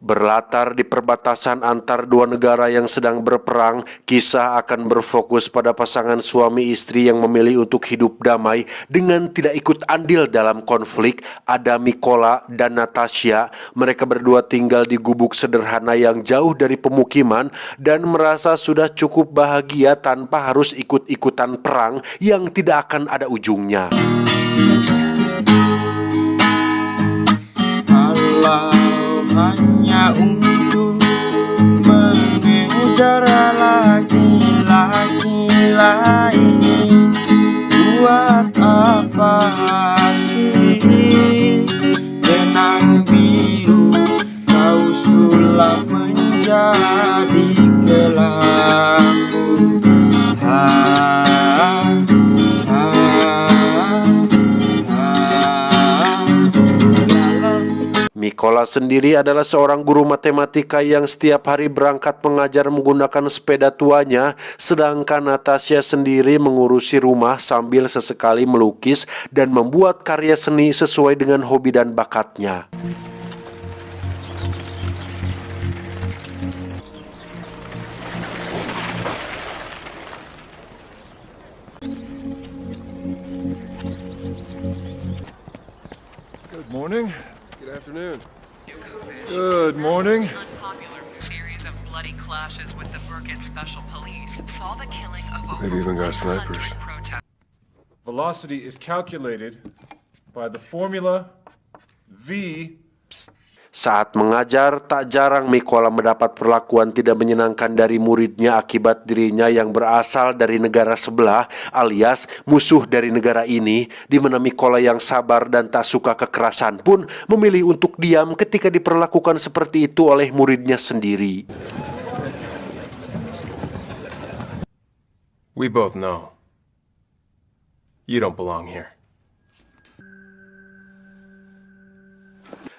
Berlatar di perbatasan antar dua negara yang sedang berperang, kisah akan berfokus pada pasangan suami istri yang memilih untuk hidup damai dengan tidak ikut andil dalam konflik. Ada Mykola dan Natasha. Mereka berdua tinggal di gubuk sederhana yang jauh dari pemukiman dan merasa sudah cukup bahagia tanpa harus ikut-ikutan perang yang tidak akan ada ujungnya. Hanya untuk mengejar laki-laki lain. Buat apa sih benang biru kau sulap menjadi kelambu. Mykola sendiri adalah seorang guru matematika yang setiap hari berangkat mengajar menggunakan sepeda tuanya, sedangkan Natasha sendiri mengurusi rumah sambil sesekali melukis dan membuat karya seni sesuai dengan hobi dan bakatnya. Good morning. Good afternoon. Good morning. Series of bloody clashes with the Birkett Special Police saw the killing of over They've even got 100 snipers. protesters. Velocity is calculated by the formula V. Saat mengajar, tak jarang Mykola mendapat perlakuan tidak menyenangkan dari muridnya akibat dirinya yang berasal dari negara sebelah alias musuh dari negara ini, di mana Mykola yang sabar dan tak suka kekerasan pun memilih untuk diam ketika diperlakukan seperti itu oleh muridnya sendiri. We both know you don't belong here.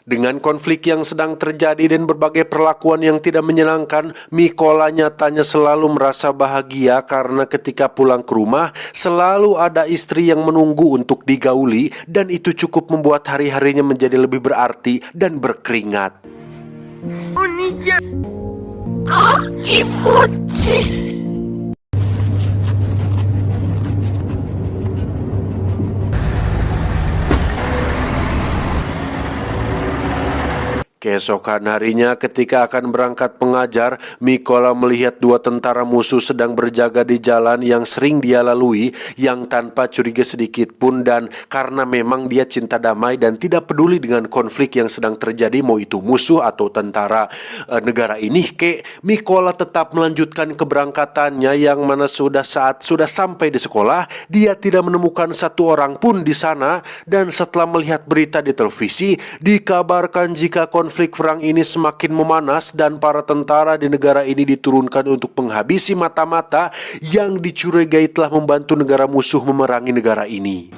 Dengan konflik yang sedang terjadi dan berbagai perlakuan yang tidak menyenangkan, Mykola nyatanya selalu merasa bahagia karena ketika pulang ke rumah selalu ada istri yang menunggu untuk digauli, dan itu cukup membuat hari-harinya menjadi lebih berarti dan berkeringat. Keesokan harinya ketika akan berangkat mengajar, Mykola melihat dua tentara musuh sedang berjaga di jalan yang sering dia lalui yang tanpa curiga sedikit pun, dan karena memang dia cinta damai dan tidak peduli dengan konflik yang sedang terjadi, mau itu musuh atau tentara negara ini, Mykola tetap melanjutkan keberangkatannya, yang mana saat sudah sampai di sekolah, dia tidak menemukan satu orang pun di sana, dan setelah melihat berita di televisi, dikabarkan jika konflik perang ini semakin memanas dan para tentara di negara ini diturunkan untuk menghabisi mata-mata yang dicurigai telah membantu negara musuh memerangi negara ini.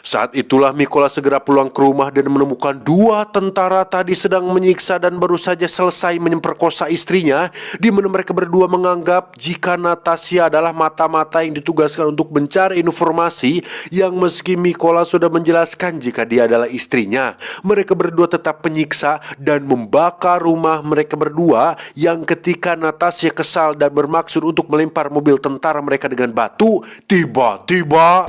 Saat itulah Mykola segera pulang ke rumah dan menemukan dua tentara tadi sedang menyiksa dan baru saja selesai memperkosa istrinya, di mana mereka berdua menganggap jika Natasha adalah mata-mata yang ditugaskan untuk mencari informasi, yang meski Mykola sudah menjelaskan jika dia adalah istrinya, mereka berdua tetap menyiksa dan membakar rumah mereka berdua, yang ketika Natasha kesal dan bermaksud untuk melempar mobil tentara mereka dengan batu, tiba-tiba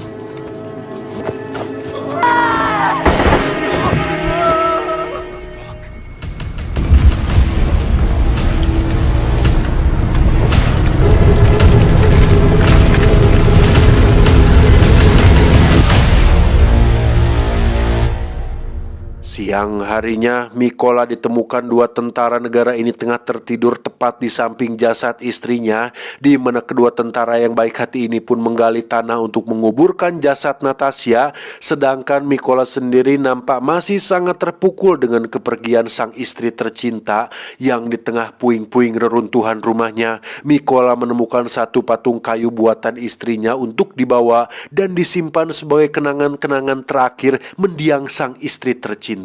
siang harinya, Mykola ditemukan dua tentara negara ini tengah tertidur tepat di samping jasad istrinya, di mana kedua tentara yang baik hati ini pun menggali tanah untuk menguburkan jasad Natasha, sedangkan Mykola sendiri nampak masih sangat terpukul dengan kepergian sang istri tercinta. Yang di tengah puing-puing reruntuhan rumahnya, Mykola menemukan satu patung kayu buatan istrinya untuk dibawa dan disimpan sebagai kenangan-kenangan terakhir mendiang sang istri tercinta.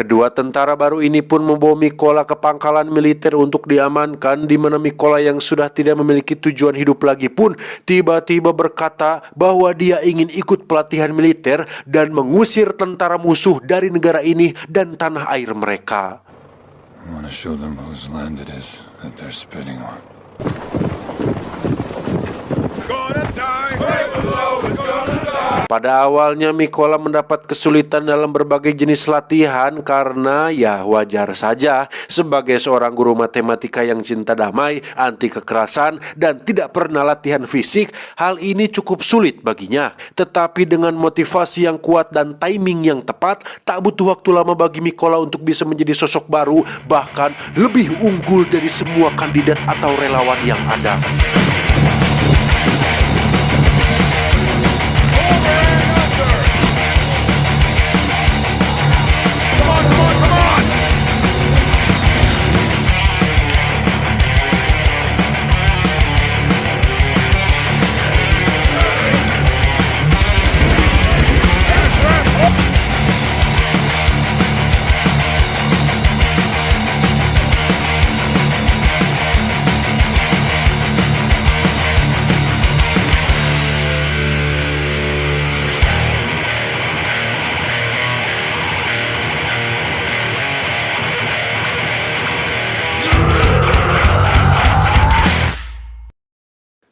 Kedua tentara baru ini pun membawa Mikola ke pangkalan militer untuk diamankan, di mana Mikola yang sudah tidak memiliki tujuan hidup lagi pun tiba-tiba berkata bahwa dia ingin ikut pelatihan militer dan mengusir tentara musuh dari negara ini dan tanah air mereka. I want to show them whose land it is that they're spitting on. Pada awalnya Mikola mendapat kesulitan dalam berbagai jenis latihan karena ya wajar saja sebagai seorang guru matematika yang cinta damai, anti kekerasan, dan tidak pernah latihan fisik, hal ini cukup sulit baginya. Tetapi dengan motivasi yang kuat dan timing yang tepat, tak butuh waktu lama bagi Mikola untuk bisa menjadi sosok baru, bahkan lebih unggul dari semua kandidat atau relawan yang ada.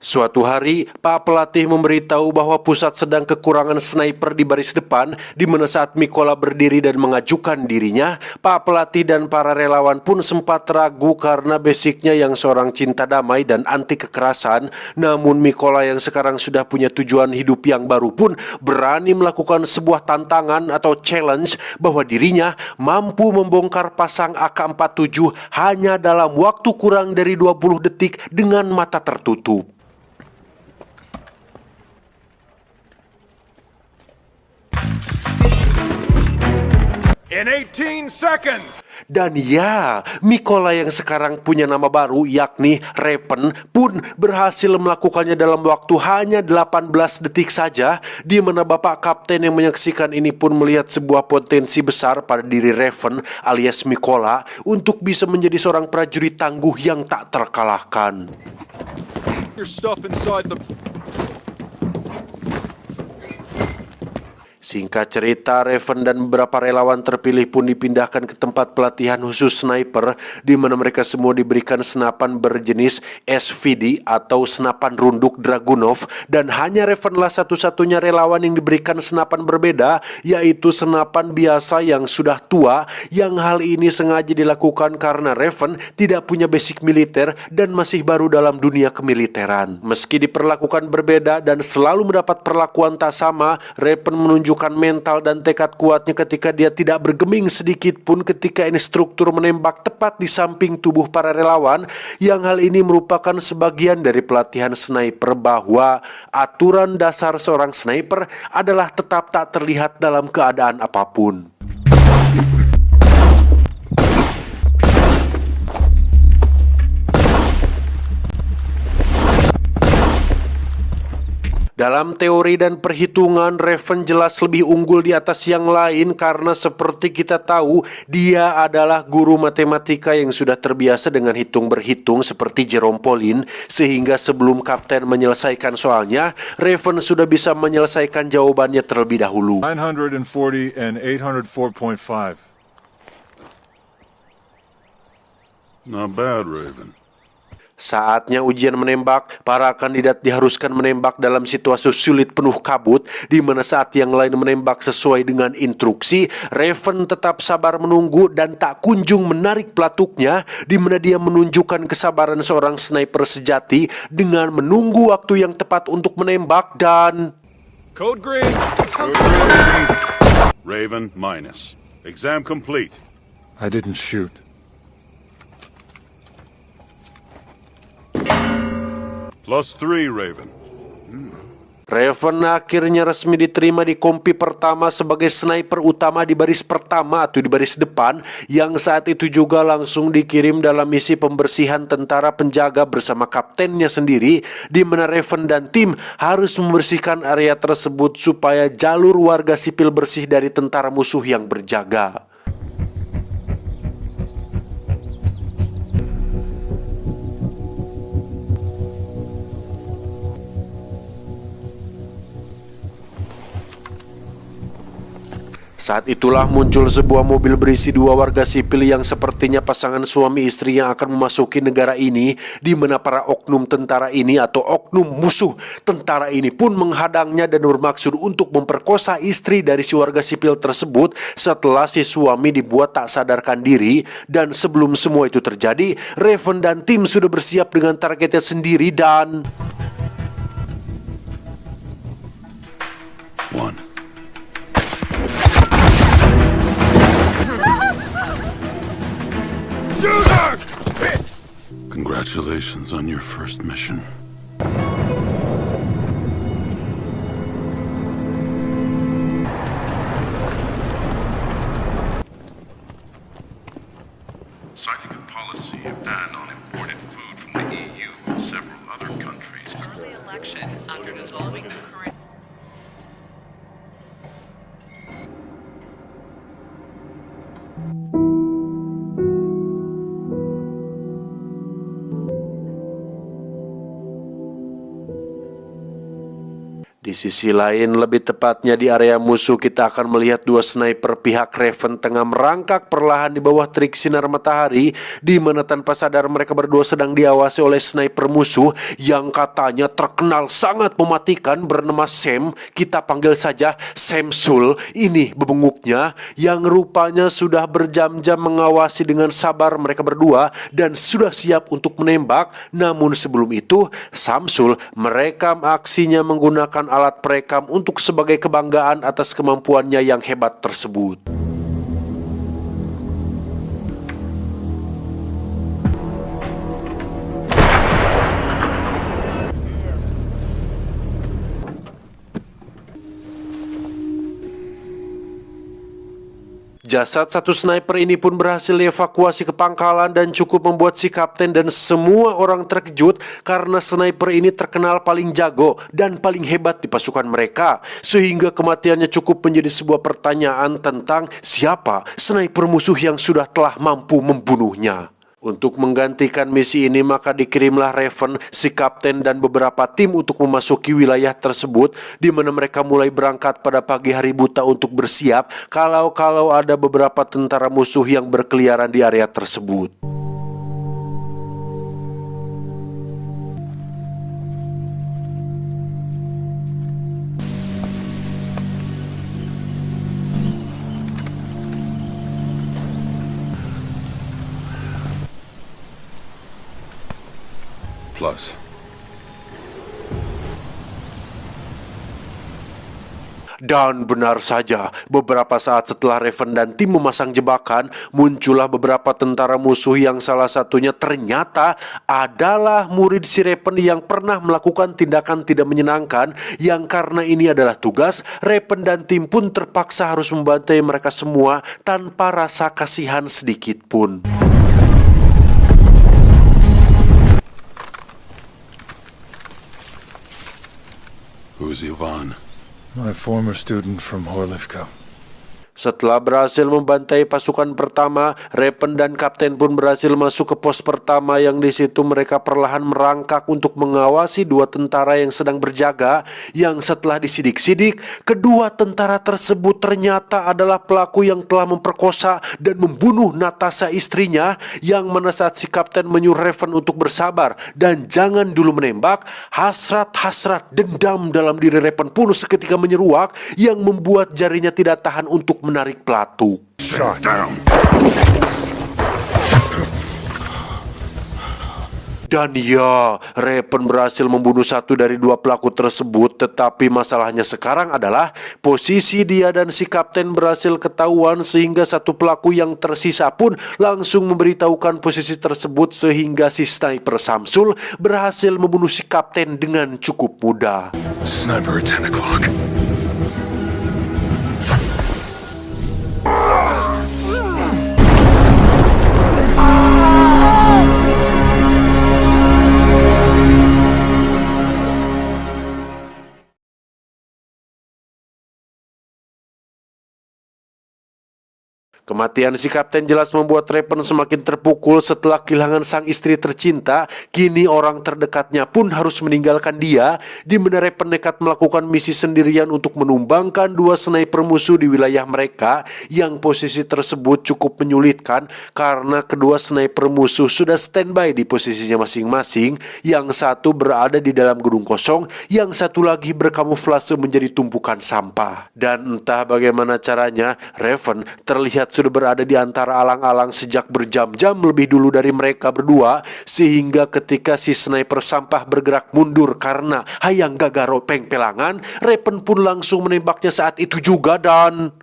Suatu hari, Pak Pelatih memberitahu bahwa pusat sedang kekurangan sniper di baris depan, di mana saat Mikola berdiri dan mengajukan dirinya, Pak Pelatih dan para relawan pun sempat ragu karena basicnya yang seorang cinta damai dan anti kekerasan. Namun Mikola yang sekarang sudah punya tujuan hidup yang baru pun berani melakukan sebuah tantangan atau challenge bahwa dirinya mampu membongkar pasang AK-47 hanya dalam waktu kurang dari 20 detik dengan mata tertutup. In 18 seconds! Dan ya, Mikola yang sekarang punya nama baru yakni Raven pun berhasil melakukannya dalam waktu hanya 18 detik saja, di mana Bapak Kapten yang menyaksikan ini pun melihat sebuah potensi besar pada diri Raven alias Mikola untuk bisa menjadi seorang prajurit tangguh yang tak terkalahkan. Your stuff inside the... Singkat cerita, Raven dan beberapa relawan terpilih pun dipindahkan ke tempat pelatihan khusus sniper, di mana mereka semua diberikan senapan berjenis SVD atau senapan runduk Dragunov, dan hanya Ravenlah satu-satunya relawan yang diberikan senapan berbeda, yaitu senapan biasa yang sudah tua, yang hal ini sengaja dilakukan karena Raven tidak punya basic militer dan masih baru dalam dunia kemiliteran. Meski diperlakukan berbeda dan selalu mendapat perlakuan tak sama, Raven menunjukkan mental dan tekad kuatnya ketika dia tidak bergeming sedikit pun ketika instruktur menembak tepat di samping tubuh para relawan, yang hal ini merupakan sebagian dari pelatihan sniper bahwa aturan dasar seorang sniper adalah tetap tak terlihat dalam keadaan apapun. Dalam teori dan perhitungan, Raven jelas lebih unggul di atas yang lain karena seperti kita tahu, dia adalah guru matematika yang sudah terbiasa dengan hitung-berhitung seperti Jerome Pauline, sehingga sebelum kapten menyelesaikan soalnya, Raven sudah bisa menyelesaikan jawabannya terlebih dahulu. 940 and 804.5. Not bad, Raven. Saatnya ujian menembak, para kandidat diharuskan menembak dalam situasi sulit penuh kabut, di mana saat yang lain menembak sesuai dengan instruksi, Raven tetap sabar menunggu dan tak kunjung menarik pelatuknya, di mana dia menunjukkan kesabaran seorang sniper sejati dengan menunggu waktu yang tepat untuk menembak dan... Code green! Code green. Raven minus. Exam complete. I didn't shoot. +3, Raven. Raven akhirnya resmi diterima di kompi pertama sebagai sniper utama di baris pertama atau di baris depan, yang saat itu juga langsung dikirim dalam misi pembersihan tentara penjaga bersama kaptennya sendiri, di mana Raven dan tim harus membersihkan area tersebut supaya jalur warga sipil bersih dari tentara musuh yang berjaga. Saat itulah muncul sebuah mobil berisi dua warga sipil yang sepertinya pasangan suami istri yang akan memasuki negara ini, di mana para oknum tentara ini atau oknum musuh tentara ini pun menghadangnya dan bermaksud untuk memperkosa istri dari si warga sipil tersebut setelah si suami dibuat tak sadarkan diri. Dan sebelum semua itu terjadi, Raven dan tim sudah bersiap dengan targetnya sendiri dan... One. Congratulations on your first mission. Citing a policy of ban on imported food from the EU and several other countries. Early election after dissolving the current. Di sisi lain, lebih tepatnya di area musuh, kita akan melihat dua sniper pihak Raven tengah merangkak perlahan di bawah terik sinar matahari, di mana tanpa sadar mereka berdua sedang diawasi oleh sniper musuh yang katanya terkenal sangat mematikan bernama Sam. Kita panggil saja Samsul. Ini bebenguknya yang rupanya sudah berjam-jam mengawasi dengan sabar mereka berdua dan sudah siap untuk menembak. Namun sebelum itu, Samsul merekam aksinya menggunakan alat perekam untuk sebagai kebanggaan atas kemampuannya yang hebat tersebut. Jasad satu sniper ini pun berhasil dievakuasi ke pangkalan dan cukup membuat si kapten dan semua orang terkejut karena sniper ini terkenal paling jago dan paling hebat di pasukan mereka, sehingga kematiannya cukup menjadi sebuah pertanyaan tentang siapa sniper musuh yang sudah telah mampu membunuhnya. Untuk menggantikan misi ini, maka dikirimlah Raven, si kapten dan beberapa tim untuk memasuki wilayah tersebut, di mana mereka mulai berangkat pada pagi hari buta untuk bersiap kalau ada beberapa tentara musuh yang berkeliaran di area tersebut. Plus. Dan benar saja, beberapa saat setelah Raven dan tim memasang jebakan, muncullah beberapa tentara musuh yang salah satunya ternyata adalah murid si Raven yang pernah melakukan tindakan tidak menyenangkan, yang karena ini adalah tugas, Raven dan tim pun terpaksa harus membantai mereka semua tanpa rasa kasihan sedikit pun. Who's Ivan? My former student from Horlivka. Setelah berhasil membantai pasukan pertama, Raven dan kapten pun berhasil masuk ke pos pertama yang di situ mereka perlahan merangkak untuk mengawasi dua tentara yang sedang berjaga, yang setelah disidik-sidik, kedua tentara tersebut ternyata adalah pelaku yang telah memperkosa dan membunuh Natasha istrinya, yang mana saat si kapten menyuruh Raven untuk bersabar dan jangan dulu menembak, hasrat-hasrat dendam dalam diri Raven pun seketika menyeruak yang membuat jarinya tidak tahan untuk menarik pelatuk. Shut down. Dan ya, Raven berhasil membunuh satu dari dua pelaku tersebut. Tetapi masalahnya sekarang adalah posisi dia dan si kapten berhasil ketahuan, sehingga satu pelaku yang tersisa pun langsung memberitahukan posisi tersebut, sehingga si sniper Samsul berhasil membunuh si kapten dengan cukup mudah. Sniper at 10 o'clock. Kematian si kapten jelas membuat Raven semakin terpukul setelah kehilangan sang istri tercinta. Kini orang terdekatnya pun harus meninggalkan dia, di mana Raven nekat melakukan misi sendirian untuk menumbangkan 2 sniper musuh di wilayah mereka, yang posisi tersebut cukup menyulitkan karena kedua sniper musuh sudah standby di posisinya masing-masing. Yang satu berada di dalam gedung kosong, yang satu lagi berkamuflase menjadi tumpukan sampah. Dan entah bagaimana caranya, Raven terlihat sudah berada di antara alang-alang sejak berjam-jam lebih dulu dari mereka berdua, sehingga ketika si sniper sampah bergerak mundur karena hayang gagaro pengpelangan, Raven pun langsung menembaknya saat itu juga. Dan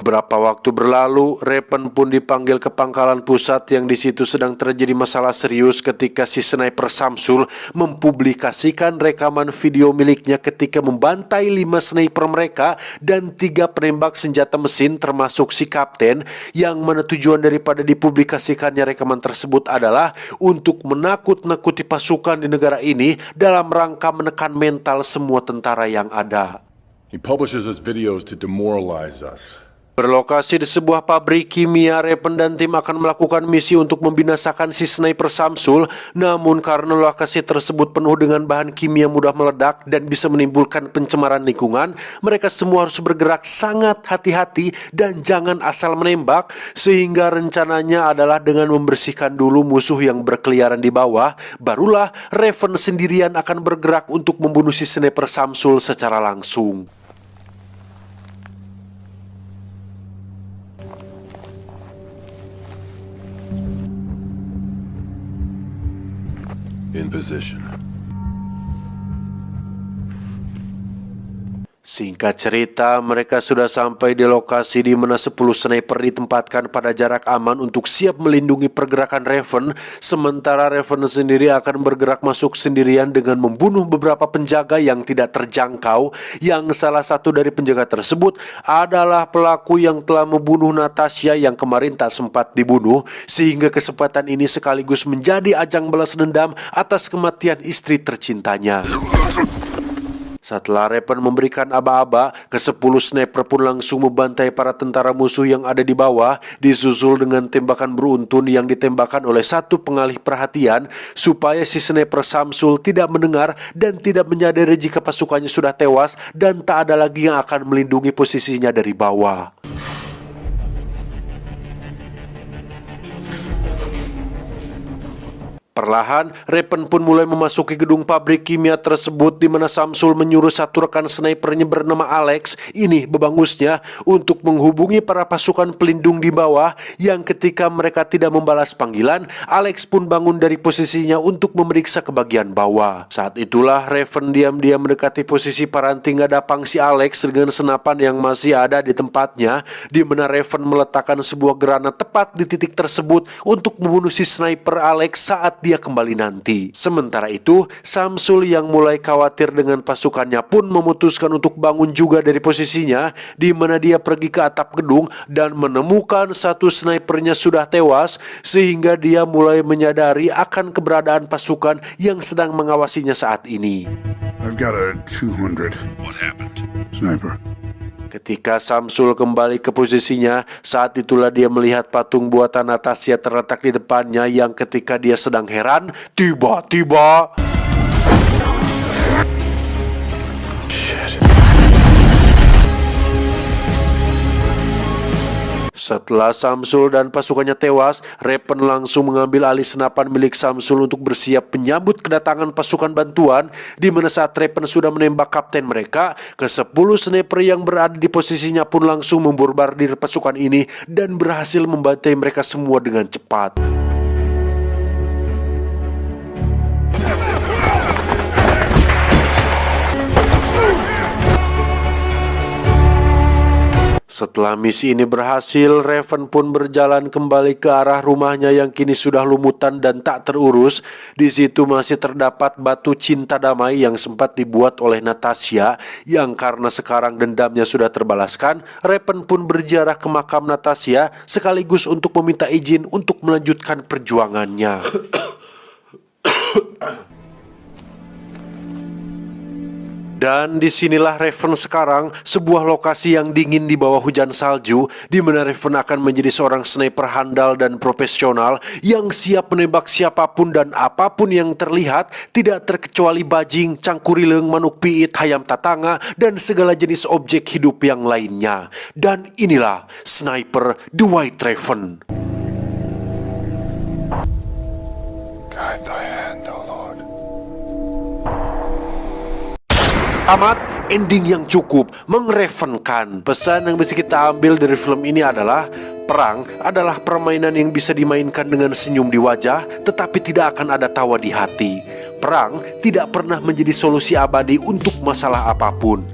beberapa waktu berlalu, Raven pun dipanggil ke pangkalan pusat yang di situ sedang terjadi masalah serius ketika si sniper Samsul mempublikasikan rekaman video miliknya ketika membantai 5 sniper mereka dan 3 penembak senjata mesin termasuk si kapten, yang mana tujuan daripada dipublikasikannya rekaman tersebut adalah untuk menakut-nakuti pasukan di negara ini dalam rangka menekan mental semua tentara yang ada. He publishes his videos to demoralize us. Berlokasi di sebuah pabrik kimia, Raven dan tim akan melakukan misi untuk membinasakan si sniper Samsul. Namun karena lokasi tersebut penuh dengan bahan kimia mudah meledak dan bisa menimbulkan pencemaran lingkungan, mereka semua harus bergerak sangat hati-hati dan jangan asal menembak. Sehingga rencananya adalah dengan membersihkan dulu musuh yang berkeliaran di bawah, barulah Raven sendirian akan bergerak untuk membunuh si sniper Samsul secara langsung. In position. Singkat cerita, mereka sudah sampai di lokasi di mana 10 sniper ditempatkan pada jarak aman untuk siap melindungi pergerakan Raven. Sementara Raven sendiri akan bergerak masuk sendirian dengan membunuh beberapa penjaga yang tidak terjangkau. Yang salah satu dari penjaga tersebut adalah pelaku yang telah membunuh Natasha yang kemarin tak sempat dibunuh. Sehingga kesempatan ini sekaligus menjadi ajang balas dendam atas kematian istri tercintanya. Setelah Raven memberikan aba-aba, ke-10 sniper pun langsung membantai para tentara musuh yang ada di bawah, disusul dengan tembakan beruntun yang ditembakkan oleh satu pengalih perhatian, supaya si sniper Samsul tidak mendengar dan tidak menyadari jika pasukannya sudah tewas dan tak ada lagi yang akan melindungi posisinya dari bawah. Perlahan, Raven pun mulai memasuki gedung pabrik kimia tersebut, di mana Samsul menyuruh satu rekan snipernya bernama Alex, ini bebangusnya, untuk menghubungi para pasukan pelindung di bawah, yang ketika mereka tidak membalas panggilan, Alex pun bangun dari posisinya untuk memeriksa ke bagian bawah. Saat itulah Raven diam-diam mendekati posisi para tinggadapang si Alex dengan senapan yang masih ada di tempatnya, di mana Raven meletakkan sebuah granat tepat di titik tersebut untuk membunuh si sniper Alex saat dia kembali nanti. Sementara itu, Samsul yang mulai khawatir dengan pasukannya pun memutuskan untuk bangun juga dari posisinya, di mana dia pergi ke atap gedung dan menemukan satu snipernya sudah tewas, sehingga dia mulai menyadari akan keberadaan pasukan yang sedang mengawasinya saat ini. I've got a 200. What happened? Sniper. Ketika Samsul kembali ke posisinya, saat itulah dia melihat patung buatan Natasha terletak di depannya, yang ketika dia sedang heran, tiba-tiba setelah Samsul dan pasukannya tewas, Raven langsung mengambil alih senapan milik Samsul untuk bersiap menyambut kedatangan pasukan bantuan, di mana saat Raven sudah menembak kapten mereka, ke-10 sniper yang berada di posisinya pun langsung memborbardir pasukan ini dan berhasil membantai mereka semua dengan cepat. Setelah misi ini berhasil, Raven pun berjalan kembali ke arah rumahnya yang kini sudah lumutan dan tak terurus. Di situ masih terdapat batu cinta damai yang sempat dibuat oleh Natasha, yang karena sekarang dendamnya sudah terbalaskan, Raven pun berziarah ke makam Natasha sekaligus untuk meminta izin untuk melanjutkan perjuangannya. Dan disinilah Raven sekarang, sebuah lokasi yang dingin di bawah hujan salju, di mana Raven akan menjadi seorang sniper handal dan profesional yang siap menembak siapapun dan apapun yang terlihat, tidak terkecuali bajing, cangkurileng, manuk piit, hayam tatanga, dan segala jenis objek hidup yang lainnya. Dan inilah sniper The White Raven. Guide thy hand, O Lord. Amat ending yang cukup mengrevenkan. Pesan yang bisa kita ambil dari film ini adalah perang adalah permainan yang bisa dimainkan dengan senyum di wajah, tetapi tidak akan ada tawa di hati. Perang tidak pernah menjadi solusi abadi untuk masalah apapun.